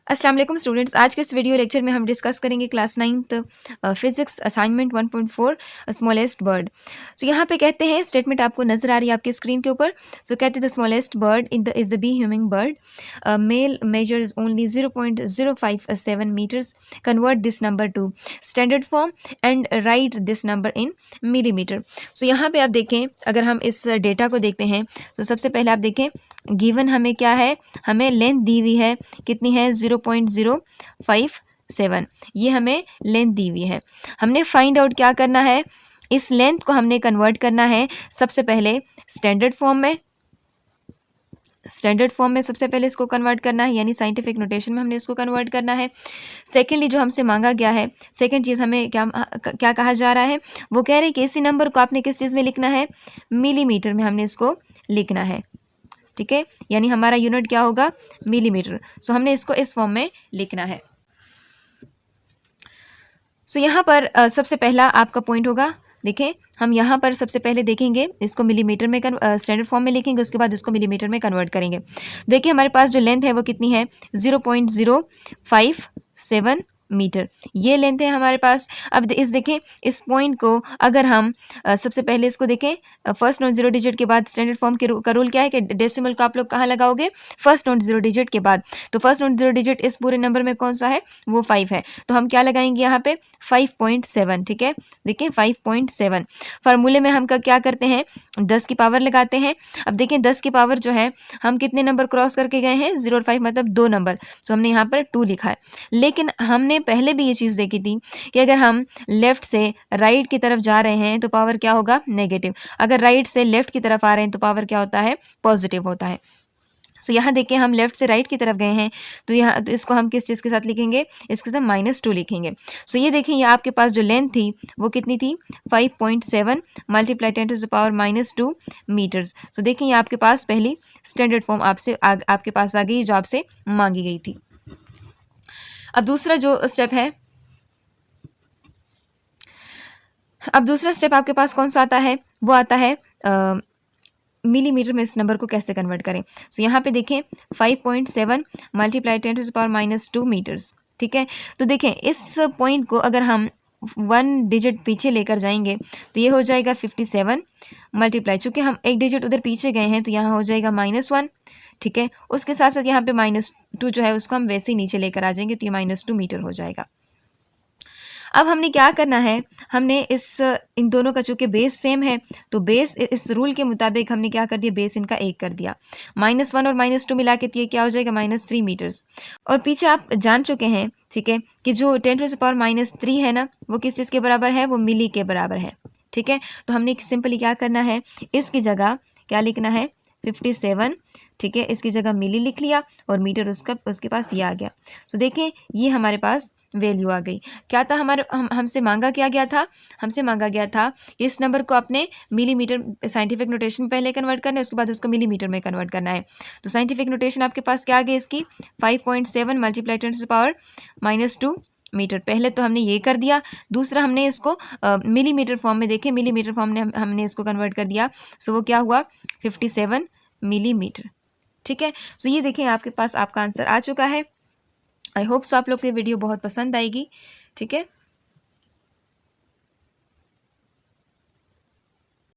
अस्सलाम वालेकुम स्टूडेंट्स। आज के इस वीडियो लेक्चर में हम डिस्कस करेंगे class 9th physics assignment 1.4 smallest bird. So यहाँ पे कहते हैं, स्टेटमेंट आपको नजर आ रही है आपकी स्क्रीन के ऊपर। सो कहते हैं the smallest bird is the bee hummingbird, male measure is only 0.057 metres. Convert this number to standard form and write this number in millimetre. So यहाँ पे आप देखें, अगर हम इस डेटा को देखते हैं तो सबसे पहले आप देखें गिवन हमें क्या है, हमें लेंथ दी हुई है, कितनी है 0.057। ये हमें लेंथ दी हुई है। हमने फाइंड आउट क्या करना है, इस लेंथ को हमने कन्वर्ट करना है सबसे पहले स्टैंडर्ड फॉर्म में। स्टैंडर्ड फॉर्म में सबसे पहले इसको कन्वर्ट करना है, यानी साइंटिफिक नोटेशन में हमने इसको कन्वर्ट करना है। सेकेंडली जो हमसे मांगा गया है, सेकेंड चीज़ हमें क्या कहा जा रहा है, वो कह रहे हैं कि इसी नंबर को आपने किस चीज़ में लिखना है, मिलीमीटर में हमने इसको लिखना है। ठीक है, यानी हमारा यूनिट क्या होगा, मिलीमीटर। सो हमने इसको इस फॉर्म में लिखना है। सो यहाँ पर सबसे पहला आपका पॉइंट होगा, देखें हम यहाँ पर सबसे पहले देखेंगे इसको मिलीमीटर में स्टैंडर्ड फॉर्म में लिखेंगे, उसके बाद इसको मिलीमीटर में कन्वर्ट करेंगे। देखिए हमारे पास जो लेंथ है वो कितनी है, 0.057 मीटर, ये लेंथ है हमारे पास। अब इस देखें, इस पॉइंट को अगर हम सबसे पहले इसको देखें, फर्स्ट नोट जीरो डिजिट के बाद स्टैंडर्ड फॉर्म का रूल क्या है कि डेसिमल को आप लोग कहाँ लगाओगे, फर्स्ट नोट जीरो डिजिट के बाद। तो फर्स्ट नोट जीरो डिजिट इस पूरे नंबर में कौन सा है, वो 5 है, तो हम क्या लगाएंगे यहाँ पे 5.7। ठीक है, देखिए 5.7। फार्मूले में हम क्या करते हैं, 10 की पावर लगाते हैं। अब देखें 10 की पावर जो है, हम कितने नंबर क्रॉस करके गए हैं, 0 और 5 मतलब 2 नंबर, तो हमने यहाँ पर 2 लिखा है। लेकिन हमने पहले भी ये चीज़ देखी थी कि अगर हम लेफ्ट से राइट की तरफ जा रहे हैं तो पावर क्या होगा, नेगेटिव। अगर राइट से लेफ्ट की तरफ आ रहे हैं तो पावर क्या होता है, पॉजिटिव होता है। सो यहाँ देखिए हम लेफ्ट से राइट की तरफ गए हैं, तो यहाँ तो इसको हम किस चीज़ के साथ लिखेंगे, इसके साथ -2 लिखेंगे। सो ये देखिए, ये आपके पास जो लेंथ थी वो कितनी थी, 5.7 multiply 10 to the power -2 metres. So देखिए ये आपके पास पहली स्टैंडर्ड फॉर्म आपके पास आ गई, जो आपसे मांगी गई थी। अब दूसरा स्टेप आपके पास कौन सा आता है, वो आता है मिलीमीटर में इस नंबर को कैसे कन्वर्ट करें। सो यहाँ पे देखें 5.7 multiply 10 to the power -2 metres. ठीक है, तो देखें इस पॉइंट को अगर हम 1 डिजिट पीछे लेकर जाएंगे तो ये हो जाएगा 57 मल्टीप्लाई, चूँकि हम 1 डिजिट उधर पीछे गए हैं तो यहाँ हो जाएगा -1। ठीक है, उसके साथ साथ यहाँ पे -2 जो है उसको हम वैसे ही नीचे लेकर आ जाएंगे तो ये -2 मीटर हो जाएगा। अब हमने क्या करना है, हमने इन दोनों का चूँकि बेस सेम है, तो बेस इस रूल के मुताबिक हमने क्या कर दिया, बेस इनका 1 कर दिया। -1 और -2 मिला के तो ये क्या हो जाएगा, -3 मीटर्स। और पीछे आप जान चुके हैं, ठीक है, कि जो 10 टू द पावर -3 है ना, वो किस चीज़ के बराबर है, वो मिली के बराबर है। ठीक है, तो हमने सिंपली क्या करना है, इसकी जगह क्या लिखना है, 57। ठीक है, इसकी जगह मिली लिख लिया और मीटर उसके पास ये आ गया। सो देखें ये हमारे पास वैल्यू आ गई। क्या था हमसे मांगा क्या गया था, हमसे मांगा गया था इस नंबर को अपने मिलीमीटर साइंटिफिक नोटेशन में पहले कन्वर्ट करना है, उसके बाद उसको मिलीमीटर में कन्वर्ट करना है। तो साइंटिफिक नोटेशन आपके पास क्या आ गई इसकी, 5.7 multiply 10 to the power -2 metre. पहले तो हमने ये कर दिया, दूसरा हमने इसको मिलीमीटर फॉर्म में देखें, मिलीमीटर फॉर्म में हमने इसको कन्वर्ट कर दिया। सो वो क्या हुआ, 57 मिलीमीटर। ठीक है, सो ये देखें आपके पास आपका आंसर आ चुका है। आई होप सो आप लोग को ये वीडियो बहुत पसंद आएगी। ठीक है।